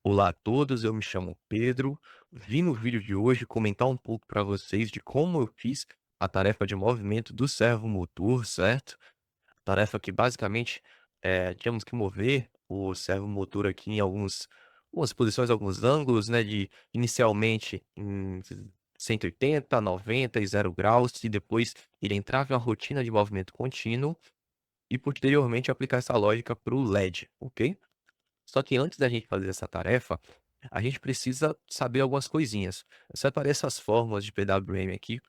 Olá a todos, eu me chamo Pedro. Vim no vídeo de hoje comentar um pouco para vocês de como eu fiz a tarefa de movimento do servomotor, certo? Tarefa que basicamente tínhamos que mover o servomotor aqui em algumas posições, alguns ângulos, né? De inicialmente em 180, 90 e 0 graus, e depois ele entrava em uma rotina de movimento contínuo e posteriormente aplicar essa lógica para o LED, ok? Só que antes da gente fazer essa tarefa, a gente precisa saber algumas coisinhas. Eu separei essas fórmulas de PWM aqui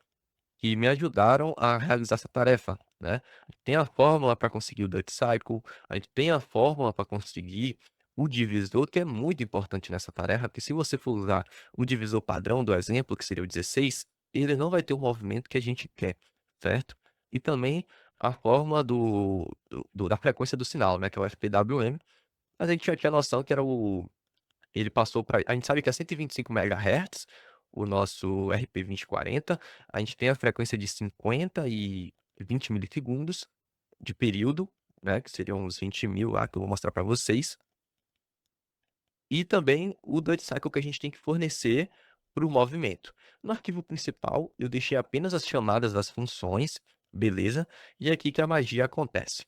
que me ajudaram a realizar essa tarefa, né. Tem a fórmula para conseguir o Duty Cycle, a gente tem a fórmula para conseguir o divisor, que é muito importante nessa tarefa, porque se você for usar o divisor padrão do exemplo, que seria o 16, ele não vai ter o movimento que a gente quer, certo? E também a fórmula da frequência do sinal, né, que é o FPWM, mas a gente já tinha noção que era o ele passou para a gente sabe que é 125 MHz, o nosso RP2040, a gente tem a frequência de 50 e 20 milissegundos de período, né, que seriam uns 20.000 lá, que eu vou mostrar para vocês, e também o duty cycle que a gente tem que fornecer para o movimento. No arquivo principal, eu deixei apenas as chamadas das funções, beleza, e é aqui que a magia acontece.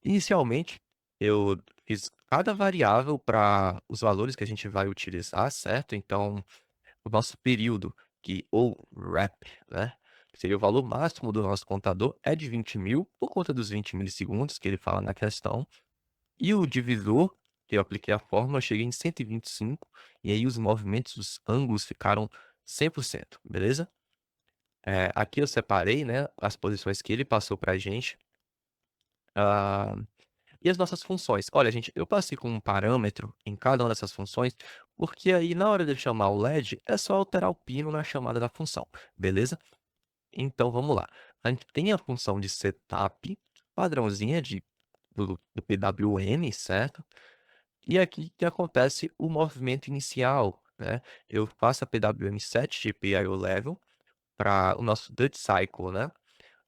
Inicialmente, eu fiz cada variável para os valores que a gente vai utilizar, certo? Então, o nosso período, ou wrap, né, que seria o valor máximo do nosso contador, é de 20.000, por conta dos 20 milissegundos que ele fala na questão. E o divisor, que eu apliquei a fórmula, eu cheguei em 125, e aí os movimentos, os ângulos ficaram 100%, beleza? Aqui eu separei, né, as posições que ele passou para a gente. Ah, E as nossas funções? Olha, gente, eu passei com um parâmetro em cada uma dessas funções, porque aí na hora de chamar o LED, é só alterar o pino na chamada da função, beleza? Então vamos lá. A gente tem a função de setup, padrãozinha do PWM, certo? E aqui que acontece o movimento inicial, né? Eu faço a PWM set de PIO level para o nosso duty cycle, né?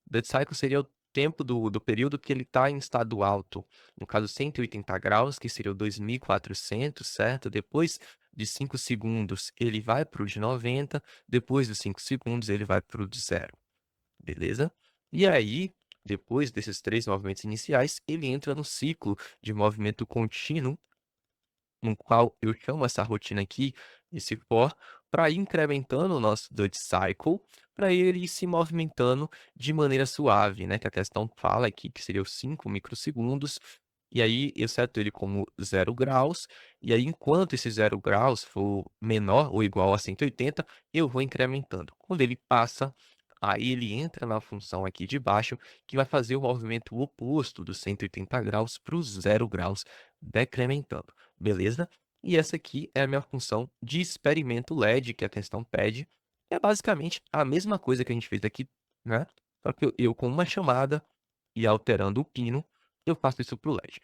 Dead cycle seria o tempo do período que ele está em estado alto, no caso 180 graus, que seria o 2.400, certo? Depois de 5 segundos, ele vai para o de 90, depois dos 5 segundos, ele vai para o de 0, beleza? E aí, depois desses 3 movimentos iniciais, ele entra no ciclo de movimento contínuo, no qual eu chamo essa rotina aqui, esse for, para ir incrementando o nosso Duty Cycle, para ele ir se movimentando de maneira suave, né, que a questão fala aqui que seria os 5 microsegundos, e aí eu seto ele como 0 graus, e aí enquanto esse 0 graus for menor ou igual a 180, eu vou incrementando. Quando ele passa, aí ele entra na função aqui de baixo, que vai fazer o movimento oposto dos 180 graus para os 0 graus, decrementando. Beleza? E essa aqui é a minha função de experimento LED que a questão pede. É basicamente a mesma coisa que a gente fez aqui, né? Só que eu com uma chamada e alterando o pino, eu faço isso para o LED.